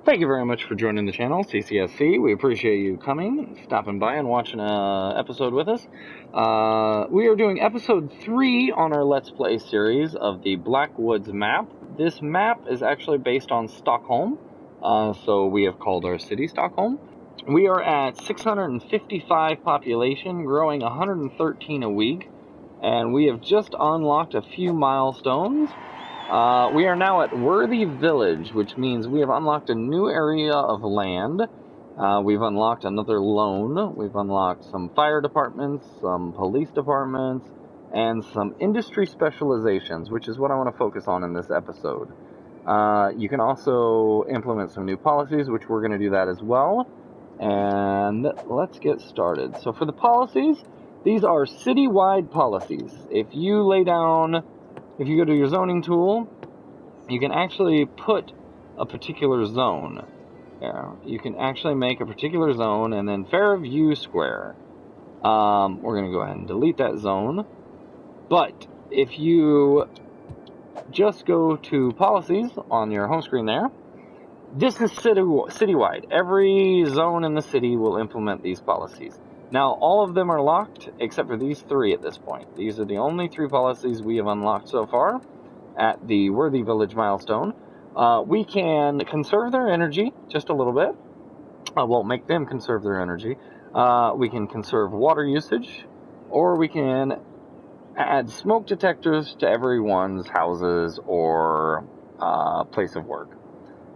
Thank you very much for joining the channel, CCSC. We appreciate you coming, stopping by, and watching an episode with us. We are doing episode 3 on our Let's Play series of the Blackwoods map. This map is actually based on Stockholm, so we have called our city Stockholm. We are at 655 population, growing 113 a week, and we have just unlocked a few milestones. We are now at Worthy Village, which means we have unlocked a new area of land. We've unlocked another loan. We've unlocked some fire departments, some police departments, and some industry specializations, which is what I want to focus on in this episode. You can also implement some new policies, which we're going to do that as well. And let's get started. So for the policies, these are citywide policies. If you go to your zoning tool, you can actually put a particular zone. You can actually make a particular zone and then Fairview Square. We're going to go ahead and delete that zone. But if you just go to policies on your home screen there, this is citywide. Every zone in the city will implement these policies. Now, all of them are locked, except for these 3 at this point. These are the only 3 policies we have unlocked so far at the Worthy Village milestone. We can conserve their energy just a little bit. We'll make them conserve their energy. We can conserve water usage, or we can add smoke detectors to everyone's houses or place of work.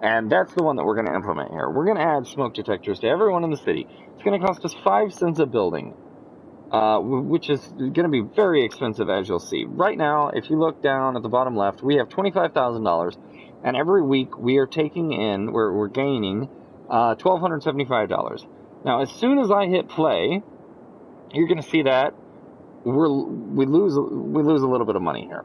And that's the one that we're going to implement here. We're going to add smoke detectors to everyone in the city. It's going to cost us 5 cents a building, which is going to be very expensive, as you'll see. Right now, if you look down at the bottom left, we have $25,000, and every week we are we're gaining $1,275. Now, as soon as I hit play, you're going to see that we lose a little bit of money here,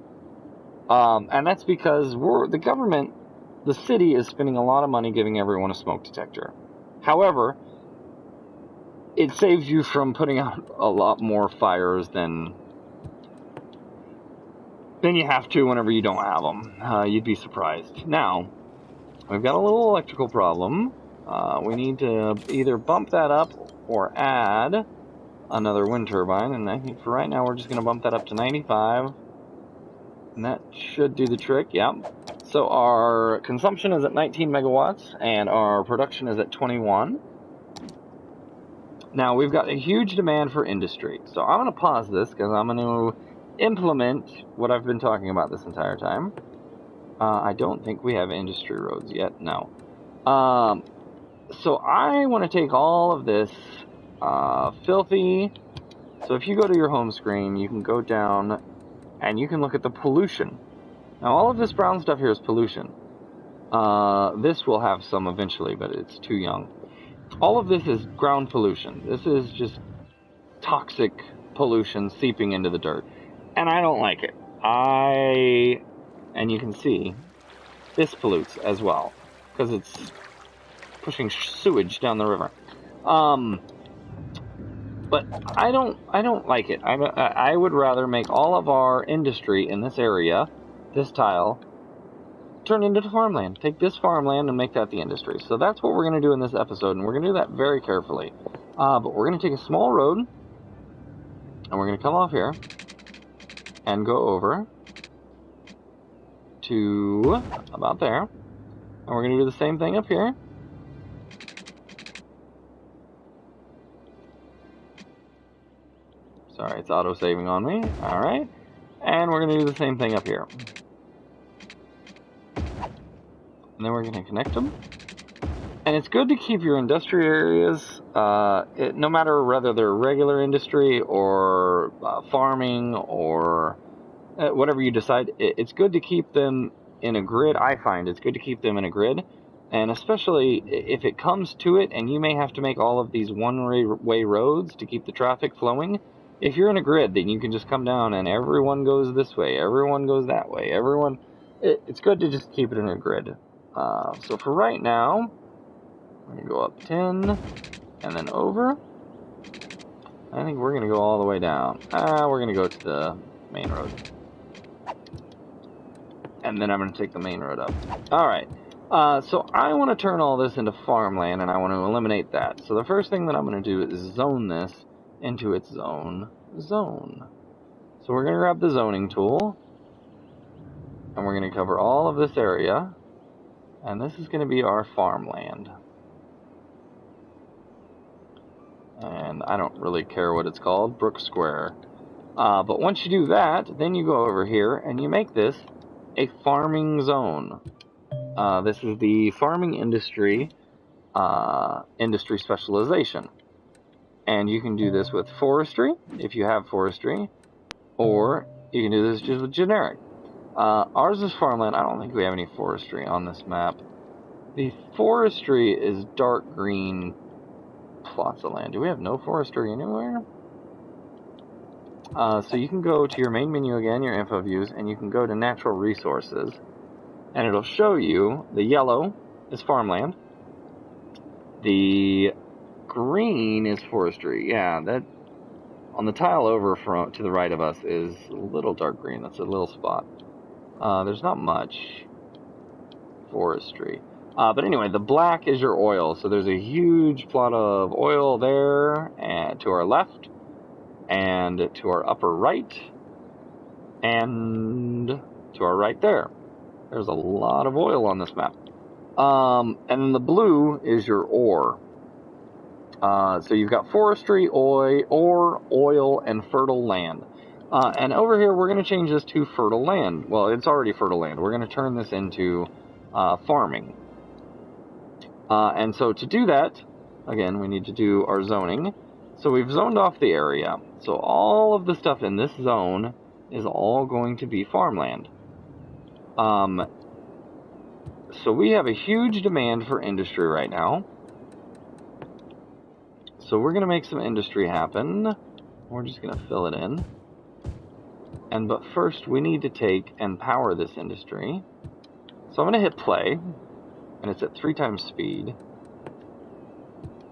and that's because the city is spending a lot of money giving everyone a smoke detector. However, it saves you from putting out a lot more fires than you have to whenever you don't have them. You'd be surprised. Now, we've got a little electrical problem. We need to either bump that up or add another wind turbine. And I think for right now, we're just going to bump that up to 95. And that should do the trick, yep. So our consumption is at 19 megawatts, and our production is at 21. Now, we've got a huge demand for industry. So I'm going to pause this, because I'm going to implement what I've been talking about this entire time. I don't think we have industry roads yet, no. So I want to take all of this filthy... So if you go to your home screen, you can go down and you can look at the pollution. Now, all of this brown stuff here is pollution. This will have some eventually, but it's too young. All of this is ground pollution. This is just toxic pollution seeping into the dirt. And I don't like it. And you can see, this pollutes as well, because it's pushing sewage down the river. But I don't like it. I would rather make all of our industry in this area, this tile, turn into farmland. Take this farmland and make that the industry. So that's what we're going to do in this episode, and we're going to do that very carefully. But we're going to take a small road, and we're going to come off here, and go over to about there. And we're going to do the same thing up here. Sorry, it's auto-saving on me. Alright. And we're going to do the same thing up here. And then we're going to connect them. And it's good to keep your industrial areas, no matter whether they're regular industry or farming or whatever you decide, it's good to keep them in a grid. I find it's good to keep them in a grid. And especially if it comes to it and you may have to make all of these one-way roads to keep the traffic flowing. If you're in a grid, then you can just come down and everyone goes this way, everyone goes that way, it's good to just keep it in a grid. So for right now, we're going to go up 10 and then over. I think we're going to go all the way down. We're going to go to the main road. And then I'm going to take the main road up. Alright. So I want to turn all this into farmland, and I want to eliminate that. So the first thing that I'm going to do is zone this into its own zone. So we're going to grab the zoning tool, and we're going to cover all of this area, and this is going to be our farmland. And I don't really care what it's called, Brook Square. But once you do that, then you go over here, and you make this a farming zone. This is the farming industry specialization. And you can do this with forestry, if you have forestry, or you can do this just with generic. Ours is farmland. I don't think we have any forestry on this map. The forestry is dark green plots of land. Do we have no forestry anywhere? So you can go to your main menu again, your info views, and you can go to natural resources. And it'll show you the yellow is farmland. The green is forestry. Yeah, that on the tile over to the right of us is a little dark green. That's a little spot. There's not much forestry. But anyway, the black is your oil. So there's a huge plot of oil there and to our left and to our upper right and to our right there. There's a lot of oil on this map. And then the blue is your ore. So you've got forestry, ore, oil, and fertile land. And over here, we're going to change this to fertile land. Well, it's already fertile land. We're going to turn this into farming. And so to do that, again, we need to do our zoning. So we've zoned off the area. So all of the stuff in this zone is all going to be farmland. So we have a huge demand for industry right now. So we're going to make some industry happen. We're just going to fill it in. But first we need to take and power this industry. So I'm going to hit play, and it's at 3 times speed.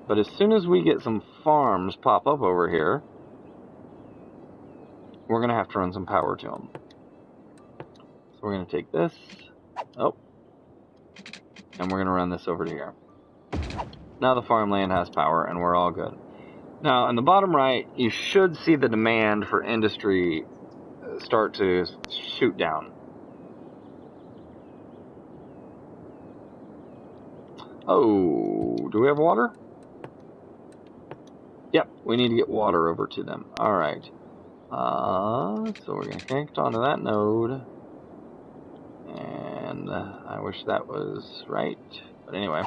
But as soon as we get some farms pop up over here, we're going to have to run some power to them. So we're going to take this, and we're going to run this over to here. Now the farmland has power, and we're all good. Now, in the bottom right, you should see the demand for industry start to shoot down. Oh, do we have water? Yep, we need to get water over to them. Alright. So we're going to connect onto that node. And I wish that was right. But anyway.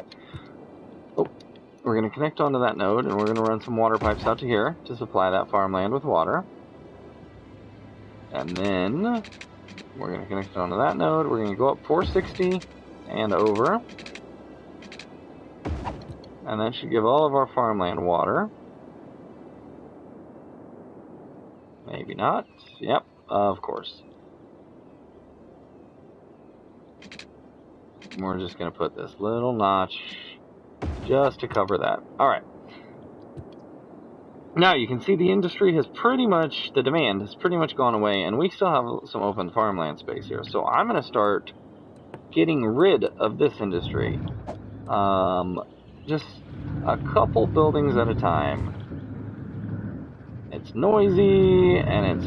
We're going to connect onto that node, and we're going to run some water pipes out to here to supply that farmland with water. And then we're going to connect onto that node. We're going to go up 460 and over. And that should give all of our farmland water. Maybe not. Yep, of course. We're just going to put this little notch just to cover that. Alright. Now you can see the industry has pretty much, the demand has pretty much gone away, and we still have some open farmland space here. So I'm going to start getting rid of this industry. Just a couple buildings at a time. It's noisy, and it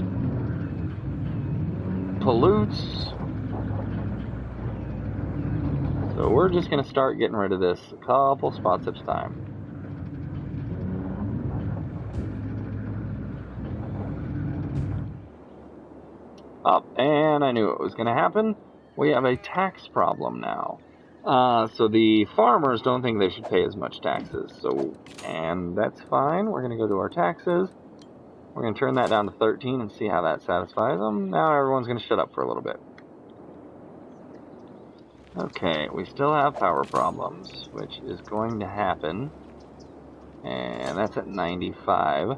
pollutes. So we're just going to start getting rid of this a couple spots at a time. And I knew it was going to happen. We have a tax problem now. So the farmers don't think they should pay as much taxes. And that's fine. We're going to go to our taxes. We're going to turn that down to 13 and see how that satisfies them. Now everyone's going to shut up for a little bit. Okay, we still have power problems, which is going to happen. And that's at 95.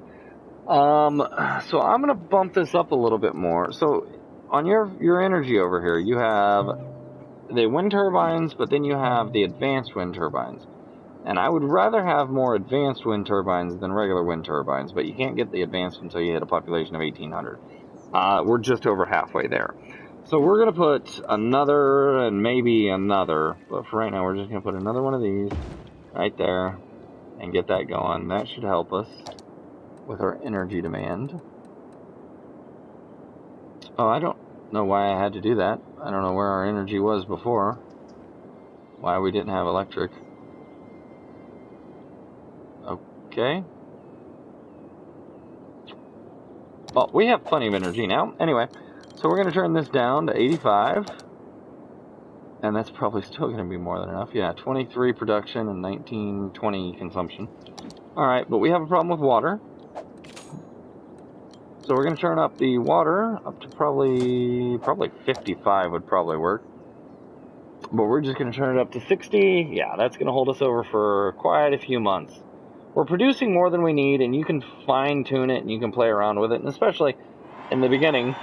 So I'm going to bump this up a little bit more. So on your energy over here, you have the wind turbines, but then you have the advanced wind turbines. And I would rather have more advanced wind turbines than regular wind turbines, but you can't get the advanced until you hit a population of 1,800. We're just over halfway there. So we're going to put another and maybe another, but for right now we're just going to put another one of these right there and get that going. That should help us with our energy demand. Oh, I don't know why I had to do that. I don't know where our energy was before. Why we didn't have electric. Okay. Well, we have plenty of energy now. Anyway, so we're going to turn this down to 85. And that's probably still going to be more than enough. Yeah, 23 production and 1920 consumption. Alright, but we have a problem with water. So we're going to turn up the water up to probably 55 would probably work. But we're just going to turn it up to 60. Yeah, that's going to hold us over for quite a few months. We're producing more than we need, and you can fine-tune it, and you can play around with it. And especially in the beginning,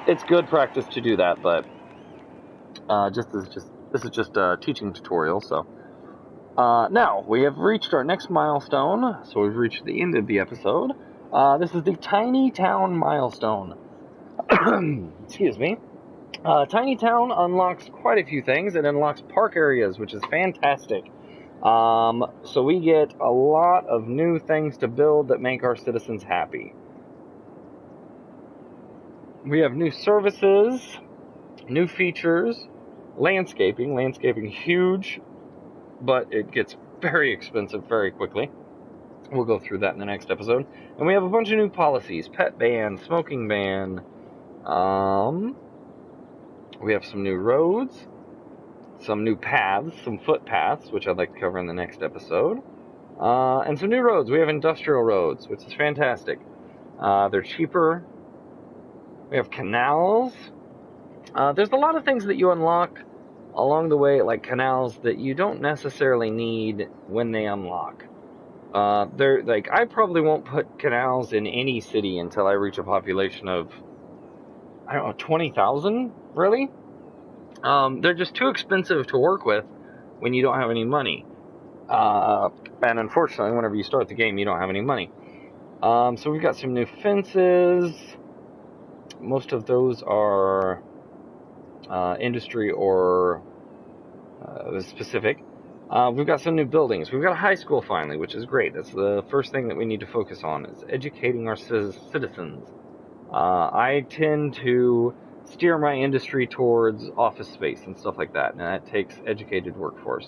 it's good practice to do that, but this is just a teaching tutorial. So now we have reached our next milestone. So we've reached the end of the episode. This is the Tiny Town milestone. Excuse me. Tiny Town unlocks quite a few things. It unlocks park areas, which is fantastic. So we get a lot of new things to build that make our citizens happy. We have new services, new features, landscaping huge, but it gets very expensive very quickly. We'll go through that in the next episode. And we have a bunch of new policies, pet ban, smoking ban. We have some new roads, some new paths, some footpaths, which I'd like to cover in the next episode. And some new roads. We have industrial roads, which is fantastic. They're cheaper. We have canals. There's a lot of things that you unlock along the way, like canals, that you don't necessarily need when they unlock. I probably won't put canals in any city until I reach a population of, I don't know, 20,000, really? They're just too expensive to work with when you don't have any money. And unfortunately, whenever you start the game, you don't have any money. So we've got some new fences. Most of those are industry or specific. We've got some new buildings. We've got a high school finally, which is great. That's the first thing that we need to focus on, is educating our citizens. I tend to steer my industry towards office space and stuff like that, and that takes educated workforce.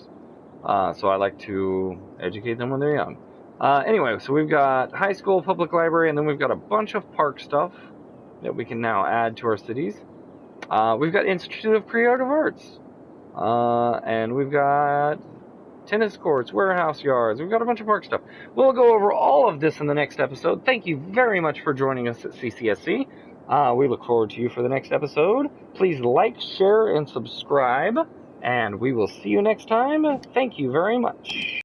So I like to educate them when they're young. Anyway, so we've got high school, public library, and then we've got a bunch of park stuff that we can now add to our cities. We've got Institute of Creative Arts, and we've got tennis courts, warehouse yards. We've got a bunch of park stuff. We'll go over all of this in the next episode. Thank you very much for joining us at CCSC. We look forward to you for the next episode. Please like, share, and subscribe, and we will see you next time. Thank you very much.